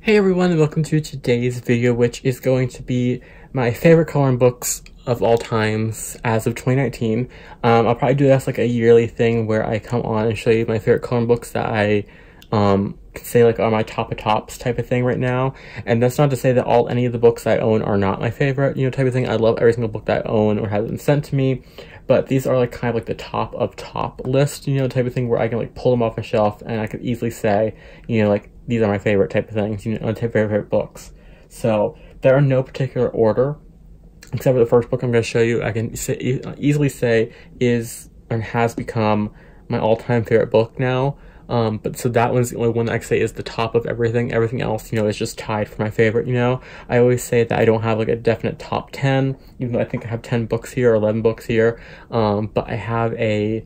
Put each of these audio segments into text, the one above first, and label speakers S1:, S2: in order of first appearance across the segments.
S1: Hey everyone, welcome to today's video, which is going to be my favorite coloring books of all times as of 2019. I'll probably do this like a yearly thing where I come on and show you my favorite coloring books that I can say like are my top of tops type of thing right now. And that's not to say that any of the books I own are not my favorite, type of thing. I love every single book that I own or has been sent to me. But these are like kind of like the top of top list, type of thing where I can like pull them off a shelf and I could easily say, like these are my favorite type of things, favorite books. So there are no particular order, except for the first book I'm going to show you. I can easily say is and has become my all-time favorite book now. But so that one's the only one that I can say is the top of everything. Everything else, is just tied for my favorite, I always say that I don't have like a definite top 10, even though I think I have 10 books here or 11 books here. But I have a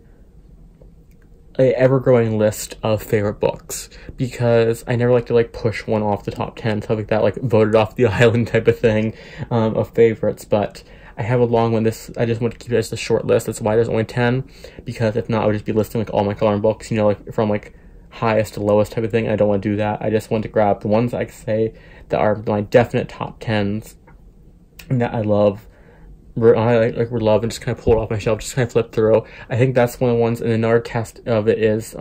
S1: ever-growing list of favorite books because I never like to like push one off the top 10, stuff like that, like voted off the island type of thing, of favorites. But I have a long one. I just want to keep it as a short list. That's why there's only 10, because if not, I would just be listing like all my coloring books, like from like highest to lowest type of thing. I don't want to do that. I just want to grab the ones I can say that are my definite top 10s and that I love. I would love and just kind of pull it off my shelf, just kind of flip through. I think that's one of the ones. And another test of it is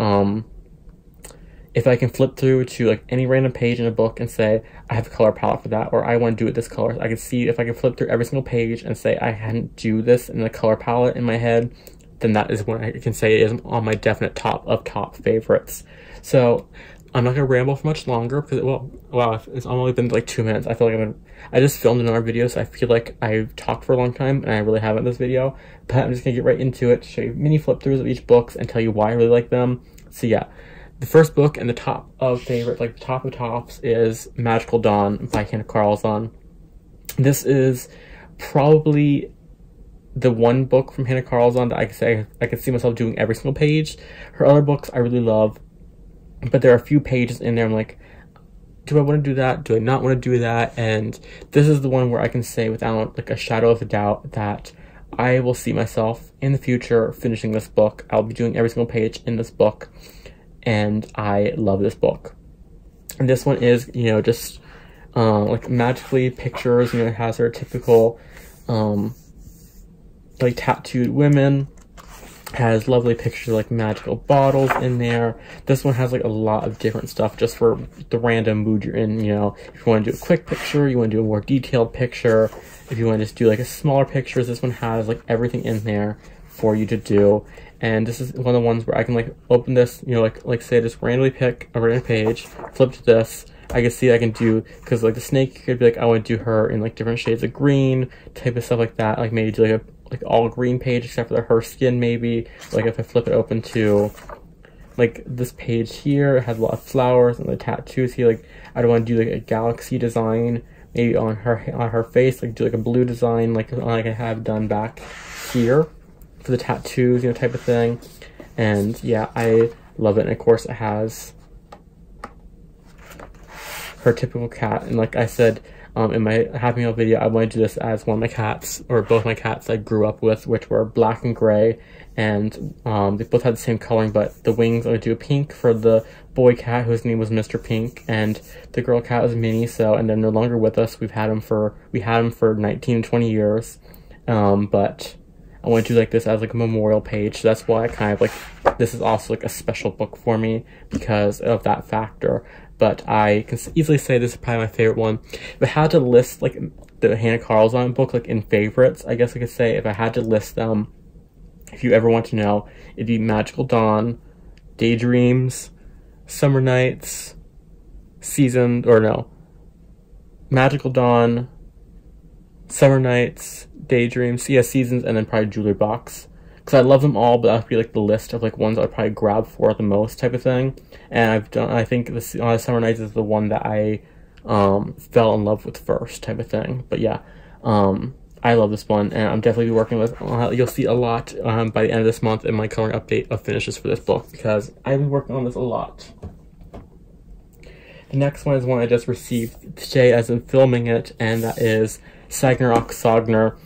S1: if I can flip through to like any random page in a book and say I have a color palette for that, or I want to do it this color. I can see if I can flip through every single page and say I hadn't do this in the color palette in my head, then that is when I can say it is on my definite top of top favorites. So I'm not gonna ramble for much longer because wow, it's only been like 2 minutes. I feel like I just filmed another video, so I feel like I've talked for a long time and I really haven't in this video. But I'm just gonna get right into it, show you mini flip throughs of each books and tell you why I really like them. So yeah. The first book and the top of favorite, like the top of tops, is Magical Dawn by Hannah Carlzon. This is probably the one book from Hannah Carlzon that I can say I can see myself doing every single page. Her other books I really love, but there are a few pages in there I'm like, do I want to do that? Do I not want to do that? And this is the one where I can say without like a shadow of a doubt that I will see myself in the future finishing this book. I'll be doing every single page in this book. And I love this book. And this one is, just like magically pictures. It has her typical like tattooed women. Has lovely pictures like magical bottles in there. This one has like a lot of different stuff just for the random mood you're in. If you want to do a quick picture, you want to do a more detailed picture. If you want to just do like a smaller pictures, this one has like everything in there for you to do. And this is one of the ones where I can like open this, like say just randomly pick a random page, flip to this. I can see I can do, because like the snake could be like, I want to do her in like different shades of green, type of stuff like that. Like maybe do like all green page except for her skin maybe. Like if I flip it open to like this page here, it has a lot of flowers and the tattoos here. Like I don't want to do like a galaxy design maybe on her face, like do like a blue design like I have done back here for the tattoos, type of thing. And yeah, I love it. And of course it has her typical cat. And like I said in my Happy Meal video, I want to do this as one of my cats, or both my cats I grew up with, which were black and gray. And they both had the same coloring, but the wings I would do pink for the boy cat, whose name was Mr. Pink, and the girl cat was Minnie. So, and they're no longer with us. We had him for 19, 20 years. But I want to do like this as like a memorial page. So that's why I kind of like, this is also like a special book for me because of that factor. But I can easily say this is probably my favorite one. If I had to list like the Hannah Carlzon book like in favorites, I guess I could say if I had to list them, if you ever want to know, it'd be Magical Dawn, Daydreams, Summer Nights, Magical Dawn, Summer Nights, Daydreams, Seasons, and then probably Jewelry Box. Because I love them all, but that would be like the list of like ones I'd probably grab for the most type of thing. And I think Summer Nights is the one that I fell in love with first type of thing. But yeah, I love this one, and I'm definitely working with, you'll see a lot by the end of this month in my coloring update of finishes for this book, because I've been working on this a lot. The next one is one I just received today as I'm filming it, and that is Sagna.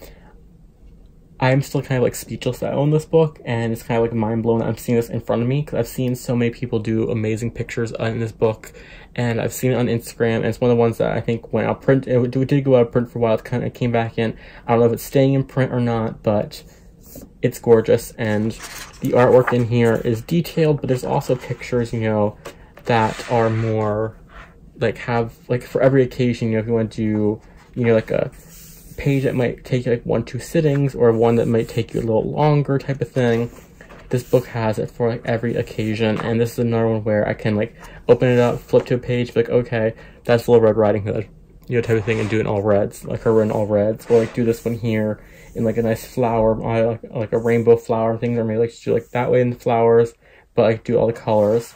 S1: I'm still kind of like speechless that I own this book, and it's kind of like mind blown that I'm seeing this in front of me, because I've seen so many people do amazing pictures in this book, and I've seen it on Instagram, and it's one of the ones that I think went out print. It did go out of print for a while. It kind of came back in. I don't know if it's staying in print or not, but it's gorgeous, and the artwork in here is detailed, but there's also pictures, you know, that are more like for every occasion. You know, if you want to do, you know, like a page that might take you like 1-2 sittings, or one that might take you a little longer type of thing. This book has it for like every occasion, and this is another one where I can like open it up, flip to a page, be like, okay, that's Little Red Riding Hood, you know, type of thing, and do it in all reds, like her in all reds, or like do this one here in like a nice flower, like a rainbow flower and things, or maybe like just do like that way in the flowers, but like do all the colors.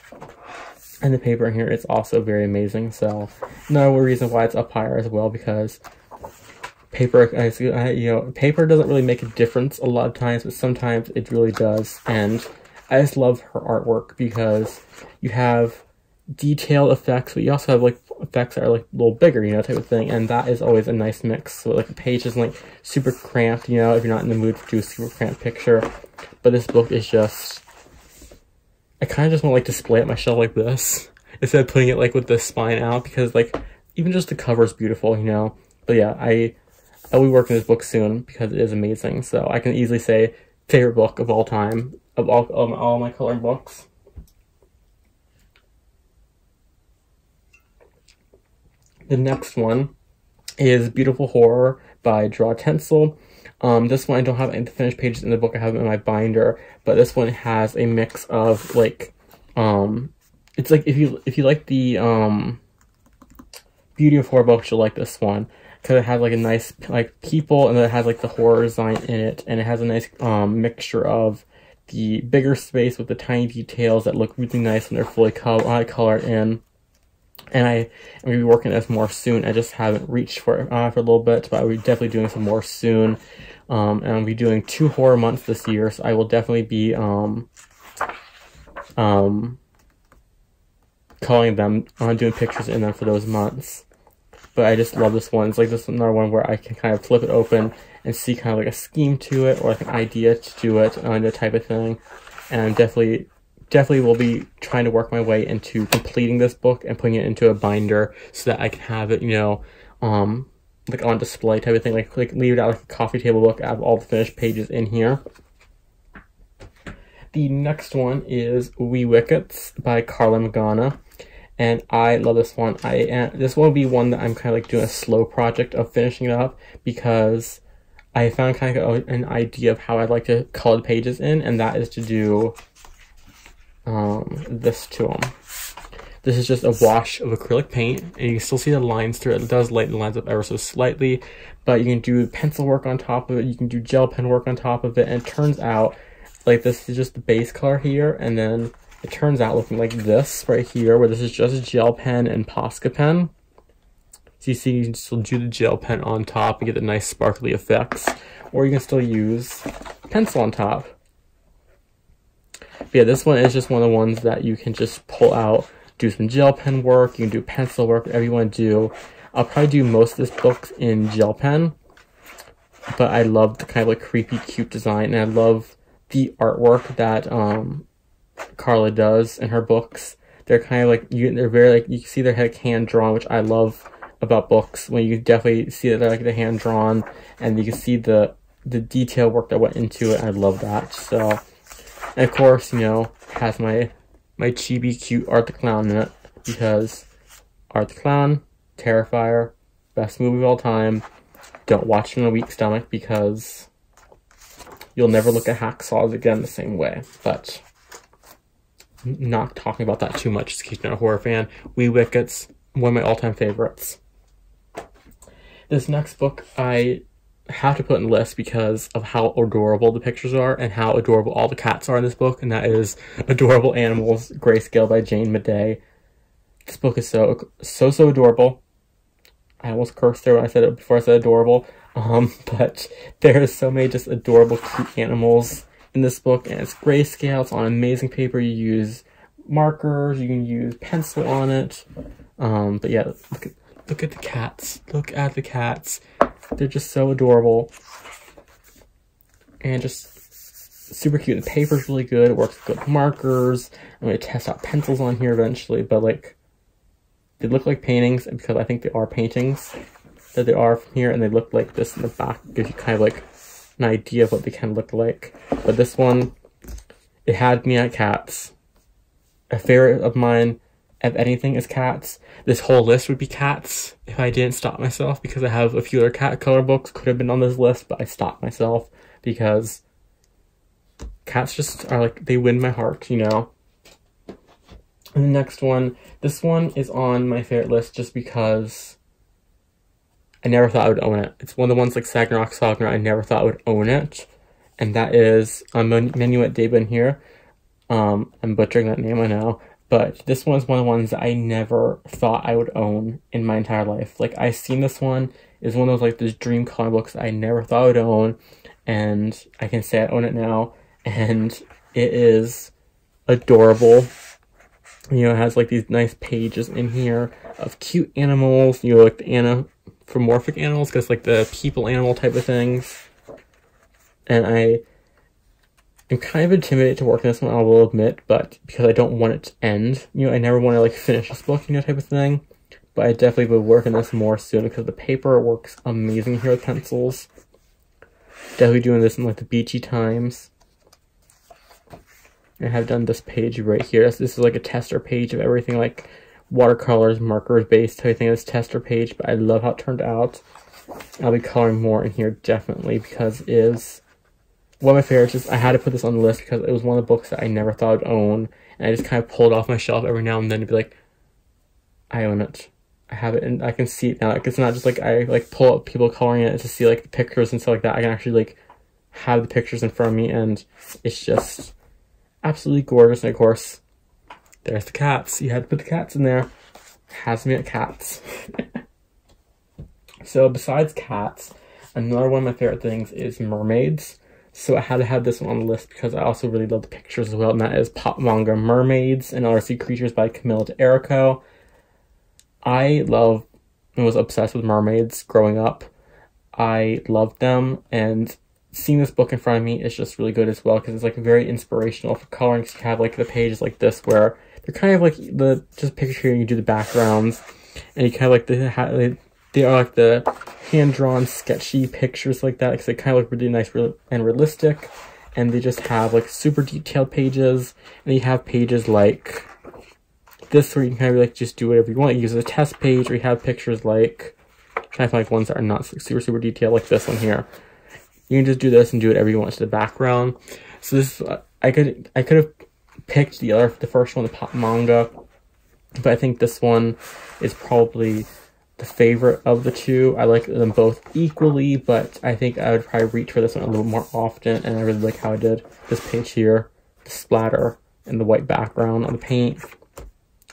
S1: And the paper in here is also very amazing, so another reason why it's up higher as well, because paper, you know, paper doesn't really make a difference a lot of times, but sometimes it really does. And I just love her artwork because you have detailed effects, but you also have like effects that are like a little bigger, you know, type of thing. And that is always a nice mix. So like the page isn't like super cramped, you know, if you're not in the mood to do a super cramped picture. But this book is just, I kind of just want to like display it on my shelf like this, instead of putting it like with the spine out, because like even just the cover is beautiful, you know. But yeah, I'll be working this book soon because it is amazing. So I can easily say favorite book of all time, of all my coloring books. The next one is Beautiful Horror by Draw Tencil. This one I don't have any finished pages in the book. I have it in my binder, but this one has a mix of like, it's like if you like the Beauty of Horror books, you'll like this one. Because it has like a nice like people, and then it has like the horror design in it, and it has a nice mixture of the bigger space with the tiny details that look really nice when they're fully colored in. And I'm going to be working on this more soon. I just haven't reached for it for a little bit, but I'll be definitely doing some more soon. And I'll be doing 2 horror months this year, so I will definitely be calling them, doing pictures in them for those months. But I just love this one. It's like this another one where I can kind of flip it open and see kind of like a scheme to it, or like an idea to do it, the type of thing. And I'm definitely will be trying to work my way into completing this book and putting it into a binder so that I can have it, you know, like on display type of thing, like leave it out like a coffee table book. I have all the finished pages in here. The next one is Wee Wickets by Carla Magana. And I love this one. This one will be one that I'm kind of like doing a slow project of finishing it up, because I found kind of an idea of how I'd like to color the pages in, and that is to do this to them. This is just a wash of acrylic paint, and you can still see the lines through it. It does lighten the lines up ever so slightly, but you can do pencil work on top of it, you can do gel pen work on top of it, and it turns out like this is just the base color here, and then it turns out looking like this right here, where this is just gel pen and Posca pen. So you see, you can still do the gel pen on top and get the nice sparkly effects, or you can still use pencil on top. But yeah, this one is just one of the ones that you can just pull out, do some gel pen work, you can do pencil work, whatever you want to do. I'll probably do most of this book in gel pen, but I love the kind of like creepy, cute design, and I love the artwork that Carla does in her books. They're kind of like, they're very like, you can see they're like hand drawn, which I love about books, when you definitely see that they're like the hand drawn, and you can see the detail work that went into it. I love that. So, and of course, you know, has my chibi cute Art the Clown in it, because Art the Clown, Terrifier, best movie of all time. Don't watch it on a weak stomach, because you'll never look at hacksaws again the same way. But not talking about that too much, just in case you're not a horror fan. Wee Wickets, one of my all-time favorites. This next book I have to put in the list because of how adorable the pictures are and how adorable all the cats are in this book, and that is Adorable Animals, Grayscale by Jane Madej. This book is so adorable. I almost cursed there when I said it before I said adorable. But there's so many just adorable, cute animals in this book, and it's grayscale. It's on amazing paper. You use markers, you can use pencil on it. But yeah, look at the cats. Look at the cats. They're just so adorable. and just super cute. The paper's really good. It works with good markers. I'm going to test out pencils on here eventually, but like, they look like paintings because I think they are paintings that they are from here, and they look like this in the back. It gives you kind of like an idea of what they kind of look like. But this one, it had me at cats. A favorite of mine, if anything, is cats. This whole list would be cats if I didn't stop myself, because I have a few other cat color books could have been on this list, but I stopped myself because cats just are like, they win my heart, you know? And the next one, this one is on my favorite list just because I never thought I would own it. It's one of the ones like Sagna, I never thought I would own it. And that is Minuet Deben here. I'm butchering that name, I know. But this one's one of the ones that I never thought I would own in my entire life. Like, I seen this one. It's one of those like those dream comic books I never thought I would own. And I can say I own it now. And it is adorable. You know, it has like these nice pages in here of cute animals. You know, like the anthropomorphic animals, because like the people animal type of things. And I am kind of intimidated to work on this one, I will admit, but because I don't want it to end. You know, I never want to like finish this book, you know, type of thing. But I definitely will work on this more soon because the paper works amazing here with pencils. Definitely doing this in like the beachy times. I have done this page right here. This is like a tester page of everything, like watercolors, markers, base, everything in this tester page, but I love how it turned out. I'll be coloring more in here definitely because it is one of my favorites. Just, I had to put this on the list because it was one of the books that I never thought I'd own, and I just kind of pulled it off my shelf every now and then to be like, I own it. I have it, and I can see it now. Like, it's not just like I like pull up people coloring it to see like the pictures and stuff like that. I can actually like have the pictures in front of me, and it's just absolutely gorgeous. And of course, there's the cats. You had to put the cats in there. Has me at cats. So besides cats, another one of my favorite things is mermaids. So I had to have this one on the list because I also really love the pictures as well, and that is pop manga Mermaids and Other Sea Creatures by Camilla D'Errico. I love and was obsessed with mermaids growing up. I loved them, and seeing this book in front of me is just really good as well because it's like very inspirational for coloring. So you have like the pages like this where they're kind of like the just picture here, and you do the backgrounds, and you kind of like they are like the hand-drawn sketchy pictures like that because they kind of look really nice and realistic, and they just have like super detailed pages. And you have pages like this where you can kind of like just do whatever you want. You use a test page, or you have pictures like, trying to find like ones that are not super detailed, like this one here. You can just do this and do whatever you want to the background. So this I could have picked the first one, the pop manga, but I think this one is probably the favorite of the two. I like them both equally, but I think I would probably reach for this one a little more often, and I really like how I did this page here, the splatter and the white background on the paint.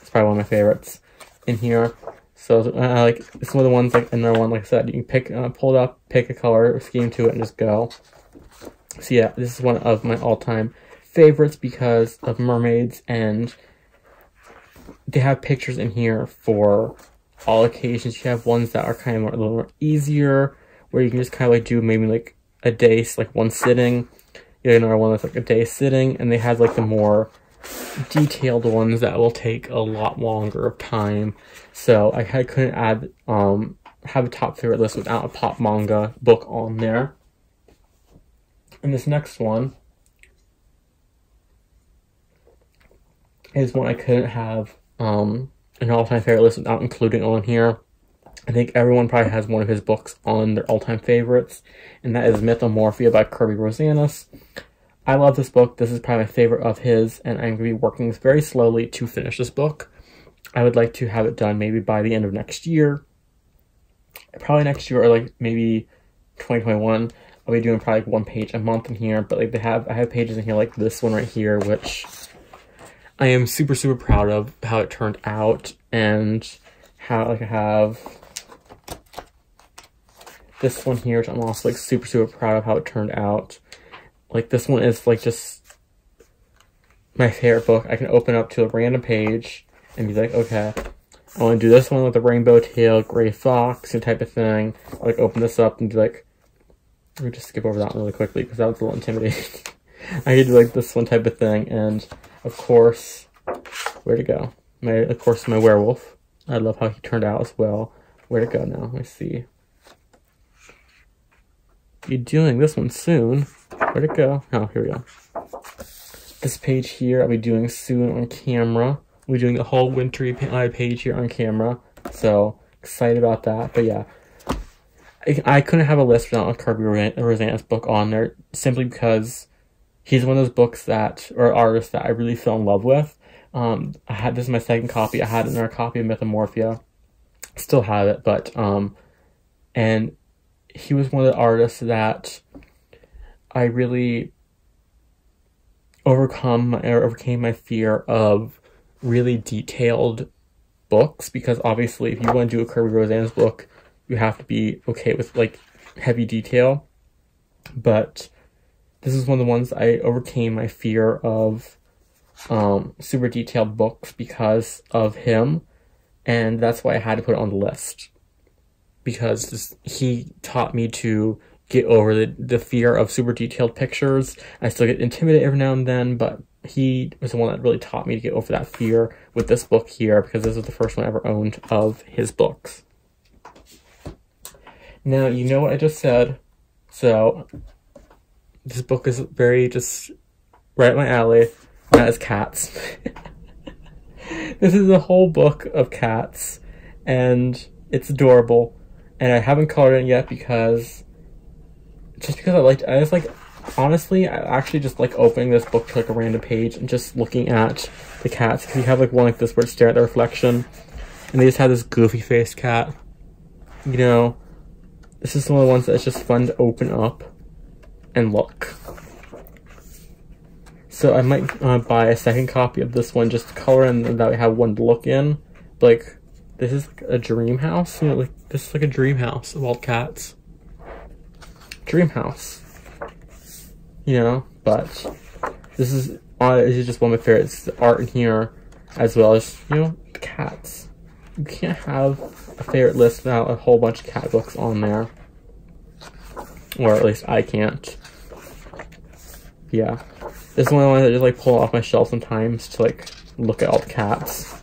S1: It's probably one of my favorites in here. So like, it's one of the ones, like another one, like I said, you can pick, pull it up, pick a color scheme to it, and just go. So yeah, this is one of my all-time favorites because of mermaids, and they have pictures in here for all occasions. You have ones that are kind of a little more easier, where you can just kind of like do maybe like a day, like one sitting. You have another one that's like a day sitting, and they have like the more detailed ones that will take a lot longer of time. So I couldn't add have a top favorite list without a pop manga book on there. And this next one is one I couldn't have an all-time favorite list without including on here. I think everyone probably has one of his books on their all-time favorites, and that is Mythomorphia by Kirby Rosanis. I love this book. This is probably my favorite of his, and I'm going to be working very slowly to finish this book. I would like to have it done maybe by the end of next year. Probably next year, or like maybe 2021. I'll be doing probably like one page a month in here, but like I have pages in here like this one right here, which I am super proud of how it turned out, and how like I have this one here, which I'm also like super proud of how it turned out. Like this one is like just my favorite book. I can open up to a random page and be like, okay, I want to do this one with the rainbow tail, gray fox, and type of thing. I'll like open this up and be like, Let me just skip over that one really quickly because that was a little intimidating. I did like this one type of thing, and of course, where to go? Of course, my werewolf. I love how he turned out as well. Where to go now? Let me see. Be doing this one soon. Where to go? Oh, here we go. This page here I'll be doing soon on camera. We'll be doing the whole wintry page here on camera. So, excited about that. But yeah, I couldn't have a list without a Kirby Rosanna's book on there, simply because he's one of those books that, or artists that I really fell in love with. This is my second copy. I had another copy of Mythomorphia. Still have it, but, and he was one of the artists that I really overcame my fear of really detailed books, because obviously if you want to do a Kirby Rosanna's book, you have to be okay with like heavy detail. But this is one of the ones I overcame my fear of super detailed books because of him, and that's why I had to put it on the list, because he taught me to get over the fear of super detailed pictures. I still get intimidated every now and then, but he was the one that really taught me to get over that fear with this book here, because this is the first one I ever owned of his books. Now, you know what I just said, so this book is very just right up my alley. That is cats. This is a whole book of cats, and it's adorable, and I haven't colored it yet because honestly, I actually just like opening this book to like a random page and just looking at the cats, because you have like one like this where it's staring at the reflection, and they just have this goofy faced cat. You know, this is one of the ones that's just fun to open up and look. So I might buy a second copy of this one just to color in, and that we have one to look in. Like, this is a dream house, you know, like this is like a dream house of all cats. Dream house, you know. But this is just one of my favorites. The art in here, as well as, you know, the cats. You can't have a favorite list without a whole bunch of cat books on there, or at least I can't. Yeah, this is one of the ones I just like pull off my shelf sometimes to like look at all the cats.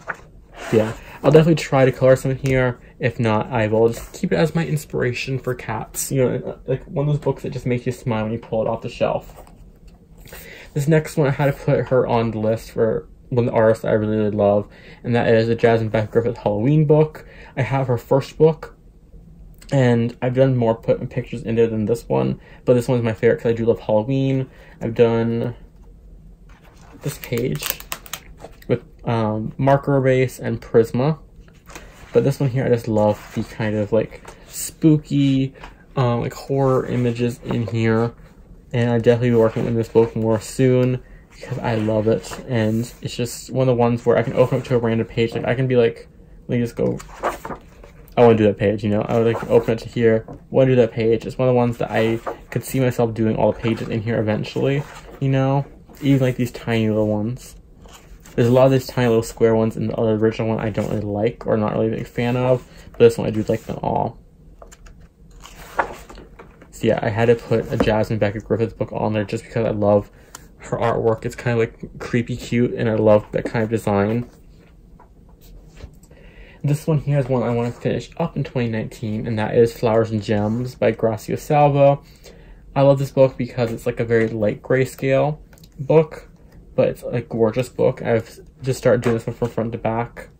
S1: Yeah, I'll definitely try to color some in here. If not, I will just keep it as my inspiration for cats. You know, like one of those books that just makes you smile when you pull it off the shelf. This next one, I had to put her on the list for one of the artists I really, really love, and that is the Jasmine Griffith Halloween book. I have her first book, and I've done more putting pictures in there than this one, but this one's my favorite because I do love Halloween. I've done this page with marker erase and Prisma. But this one here, I just love the kind of like spooky, like horror images in here. And I'll definitely be working on this book more soon because I love it. And it's just one of the ones where I can open up to a random page. Like I can be like, let me just go, I want to do that page, you know? I would like open it to here, want to do that page. It's one of the ones that I could see myself doing all the pages in here eventually, you know? Even like these tiny little ones. There's a lot of these tiny little square ones in the other original one I don't really like, or not really a big fan of, but this one I do like them all. So yeah, I had to put a Jasmine Griffith book on there just because I love her artwork. It's kind of like creepy cute, and I love that kind of design. This one here is one I want to finish up in 2019, and that is Flowers and Gems by Gracia Salvo. I love this book because it's like a very light grayscale book, but it's a gorgeous book. I've just started doing this one from front to back,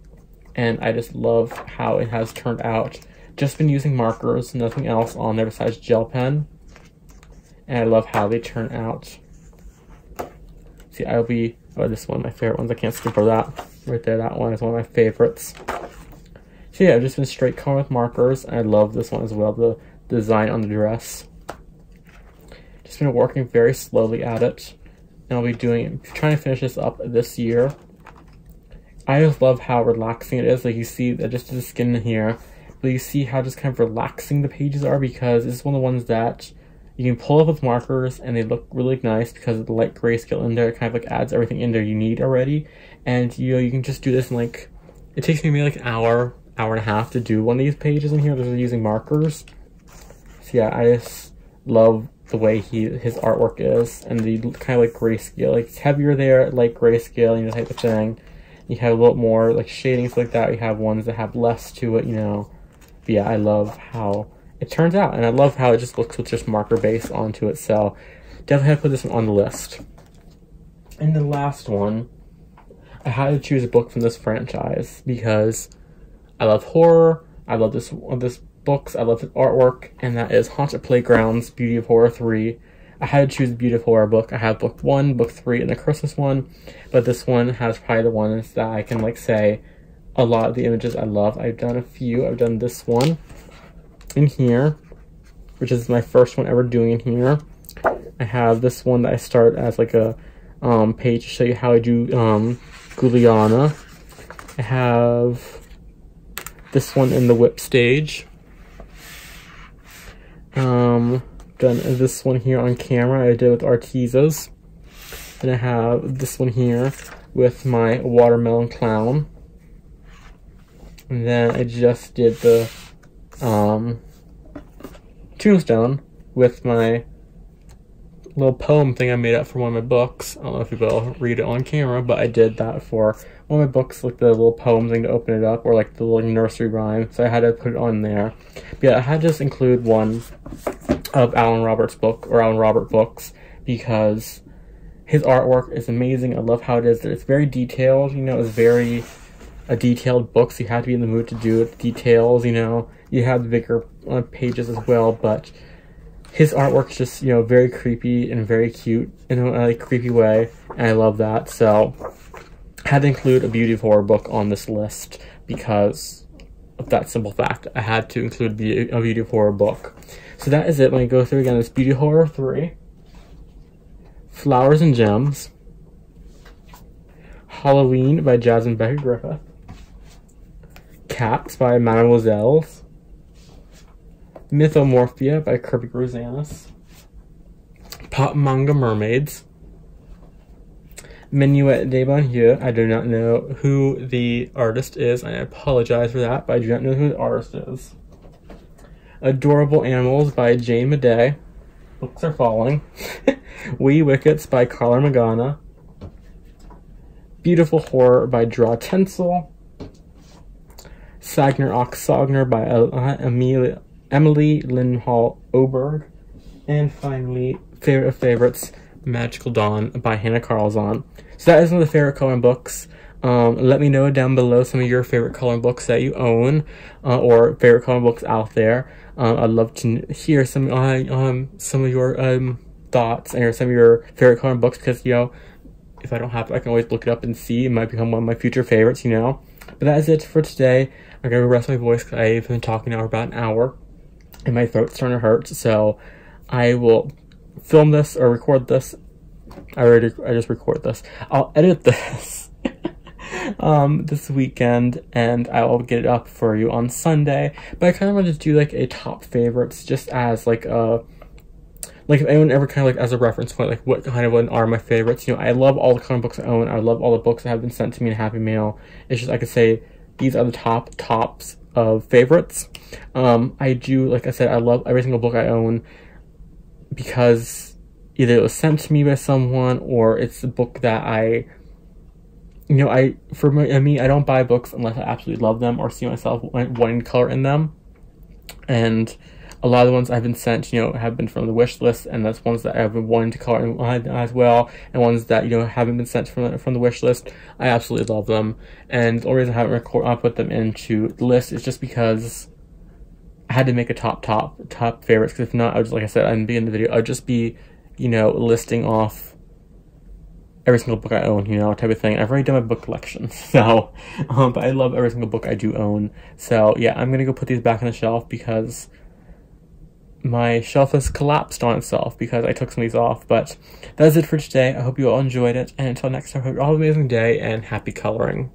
S1: and I just love how it has turned out. Just been using markers, nothing else on there besides gel pen, and I love how they turn out. See, oh, this is one of my favorite ones. I can't skip over that. Right there, that one is one of my favorites. So yeah, I've just been straight coloring with markers, and I love this one as well, the design on the dress. Just been working very slowly at it. And I'll be trying to finish this up this year. I just love how relaxing it is. Like you see, I just did the skin in here, but you see how just kind of relaxing the pages are, because this is one of the ones that you can pull up with markers and they look really nice because of the light grayscale in there. It kind of like adds everything in there you need already. And you know, you can just do this in like, it takes me maybe like an hour and a half to do one of these pages in here. They're using markers. So yeah, I just love the way his artwork is, and the kind of like grayscale, like it's heavier there, like grayscale, you know, type of thing. You have a little more like shadings like that. You have ones that have less to it, you know. But yeah, I love how it turns out, and I love how it just looks with just marker base onto it. So definitely have to put this one on the list. And the last one, I had to choose a book from this franchise because I love horror. I love this books. I love the artwork, and that is Haunted Playgrounds, Beauty of Horror 3. I had to choose a Beauty of Horror book. I have book 1, book 3, and the Christmas one, but this one has probably the ones that I can like say a lot of the images I love. I've done a few. I've done this one in here, which is my first one ever doing in here. I have this one that I start as like a page to show you how I do Guliana. I have this one in the whip stage. Done this one here on camera I did with Artezas. And I have this one here with my watermelon clown. And then I just did the tombstone with my little poem thing I made up for one of my books. I don't know if you will read it on camera, but I did that for one of my books, like the little poem thing to open it up, or like the little nursery rhyme, so I had to put it on there. But yeah, I had to just include one of Alan Roberts' book, or Alan Robert books, because his artwork is amazing. I love how it is. It's very detailed, you know, it's very a detailed book, so you have to be in the mood to do it. Details, you know, you have the bigger pages as well, but his artwork's just, you know, very creepy and very cute in a like creepy way, and I love that. So I had to include a Beauty of Horror book on this list because of that simple fact. I had to include a Beauty of Horror book. So that is it. When I go through again, it's Beauty of Horror 3, Flowers and Gems, Halloween by Jasmine Griffith, Cats by Mademoiselles, Mythomorphia by Kirby Rosanis, Pop Manga Mermaids, Minuet de Bonheur. I do not know who the artist is. I apologize for that, but I do not know who the artist is. Adorable Animals by Jane Madej. Books are falling. Wee Wickets by Carla Magana. Beautiful Horror by Draw Tencil. Sagner Ox Sogner by Emily Lynn Hall Oberg. And finally, favorite of favorites, Magical Dawn by Hannah Carlzon. So that is one of the favorite coloring books. Let me know down below some of your favorite coloring books that you own, or favorite coloring books out there. I'd love to hear some of your thoughts and some of your favorite coloring books, because, you know, if I don't have it, I can always look it up and see. It might become one of my future favorites, you know. But that is it for today. I'm gonna rest my voice because I've been talking now for about an hour, and my throat's starting to hurt. So I will film this or record this. I just record this. I'll edit this this weekend, and I will get it up for you on Sunday. But I kind of want to do like a top favorites, just as like a, like if anyone ever kind of like as a reference point, like what kind of one are my favorites. You know, I love all the comic books I own. I love all the books that have been sent to me in Happy Mail. It's just I could say these are the tops of favorites. I do, like I said, I love every single book I own because either it was sent to me by someone, or it's a book that I, you know, I don't buy books unless I absolutely love them or see myself wanting to color in them. And a lot of the ones I've been sent, you know, have been from the wish list, and that's ones that I've been wanting to color in as well. And ones that, you know, haven't been sent from the wish list, I absolutely love them. And the only reason I haven't put them into the list is just because I had to make a top favorites. Because if not, I would, like I said in the beginning of the video, I'd just be, you know, listing off every single book I own, you know, type of thing. I've already done my book collection, so, but I love every single book I do own. So, yeah, I'm gonna go put these back on the shelf because my shelf has collapsed on itself because I took some of these off. But that's it for today. I hope you all enjoyed it, and until next time, I hope you all have an amazing day and happy coloring.